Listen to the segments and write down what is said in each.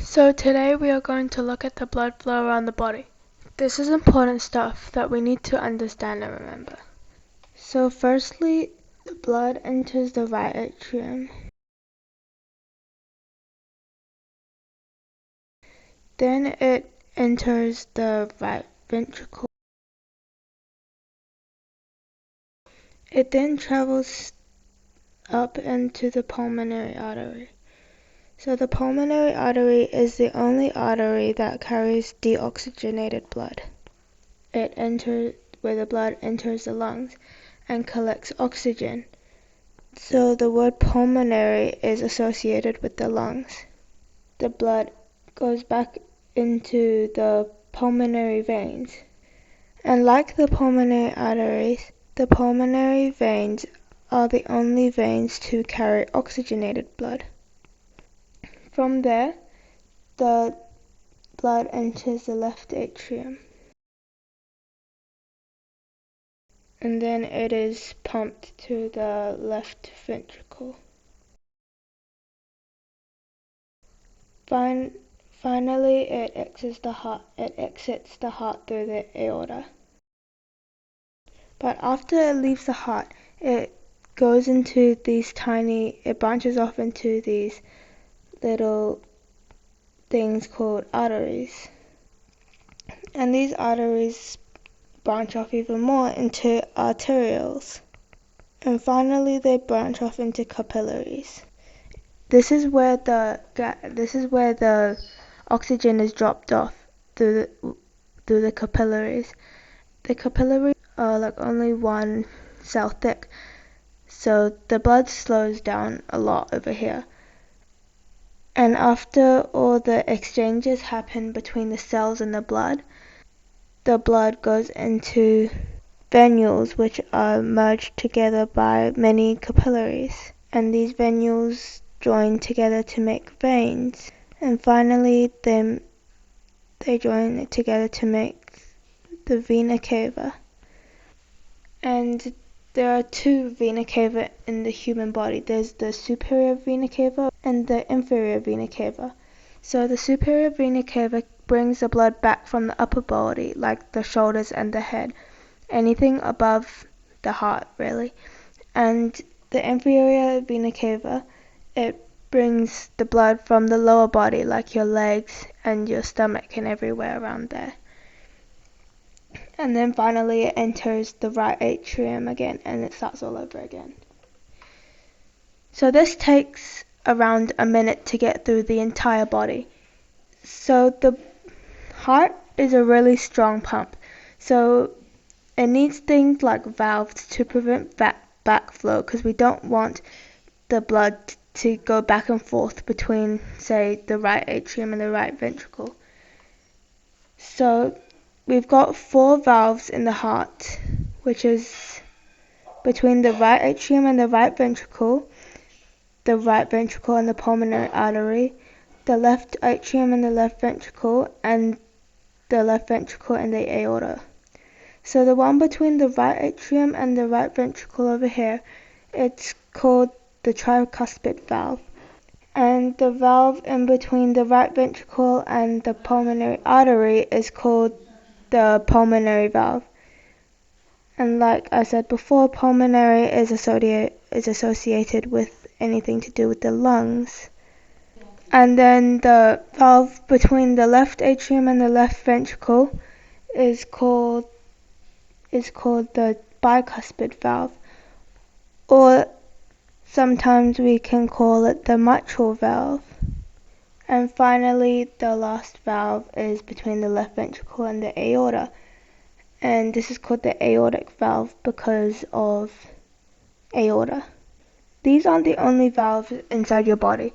So today we are going to look at the blood flow around the body. This is important stuff that we need to understand and remember. So firstly, the blood enters the right atrium. Then it enters the right ventricle. It then travels up into the pulmonary artery. So the pulmonary artery is the only artery that carries deoxygenated blood. It enters where the blood enters the lungs and collects oxygen. So the word pulmonary is associated with the lungs. The blood goes back into the pulmonary veins. And like the pulmonary arteries, the pulmonary veins are the only veins to carry oxygenated blood. From there, the blood enters the left atrium. And then it is pumped to the left ventricle. Finally, it exits the heart through the aorta. But after it leaves the heart, it branches off into these little things called arteries. And these arteries branch off even more into arterioles. And finally, they branch off into capillaries. This is where the oxygen is dropped off through the capillaries. The capillaries are like only 1 cell thick, so the blood slows down a lot over here. And after all the exchanges happen between the cells and the blood goes into venules, which are merged together by many capillaries. And these venules join together to make veins. And finally, they join together to make the vena cava. And there are 2 vena cava in the human body. There's the superior vena cava and the inferior vena cava. So the superior vena cava brings the blood back from the upper body, like the shoulders and the head, anything above the heart really. And the inferior vena cava, it brings the blood from the lower body, like your legs and your stomach and everywhere around there. And then finally it enters the right atrium again, and it starts all over again. So this takes around a minute to get through the entire body. So the heart is a really strong pump, so it needs things like valves to prevent backflow, because we don't want the blood to go back and forth between, say, the right atrium and the right ventricle. So we've got 4 valves in the heart, which is between the right atrium and the right ventricle and the pulmonary artery, the left atrium and the left ventricle, and the left ventricle and the aorta. So the one between the right atrium and the right ventricle over here, it's called the tricuspid valve. And the valve in between the right ventricle and the pulmonary artery is called the pulmonary valve. And like I said before, pulmonary is associated with anything to do with the lungs. And then the valve between the left atrium and the left ventricle is called the bicuspid valve, or sometimes we can call it the mitral valve. And finally, the last valve is between the left ventricle and the aorta, and this is called the aortic valve because of aorta. These aren't the only valves inside your body.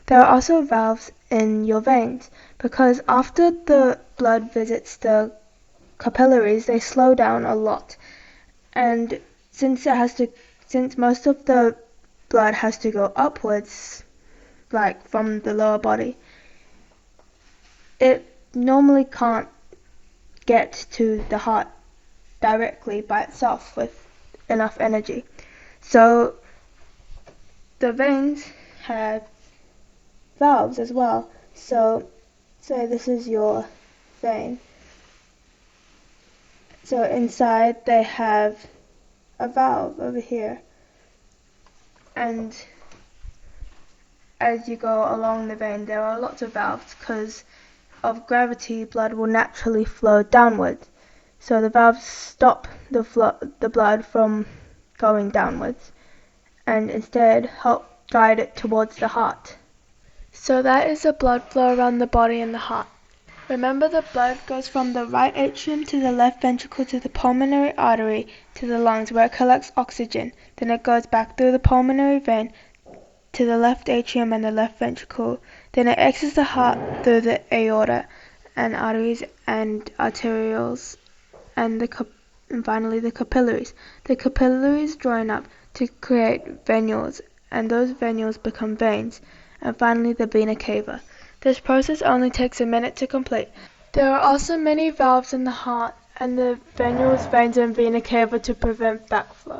There are also valves in your veins, because after the blood visits the capillaries, they slow down a lot. And since most of the blood has to go upwards, like from the lower body, it normally can't get to the heart directly by itself with enough energy. So the veins have valves as well. So So this is your vein. So inside they have a valve over here, and as you go along the vein there are lots of valves. Because of gravity, blood will naturally flow downwards, so the valves stop the blood from going downwards and instead help guide it towards the heart. So that is the blood flow around the body and the heart. Remember, the blood goes from the right atrium to the left ventricle to the pulmonary artery to the lungs, where it collects oxygen. Then it goes back through the pulmonary vein to the left atrium and the left ventricle. Then it exits the heart through the aorta and arteries and arterioles, and finally the capillaries. The capillaries join up to create venules, and those venules become veins, and finally the vena cava. This process only takes a minute to complete. There are also many valves in the heart and the venules, veins, and vena cava to prevent backflow.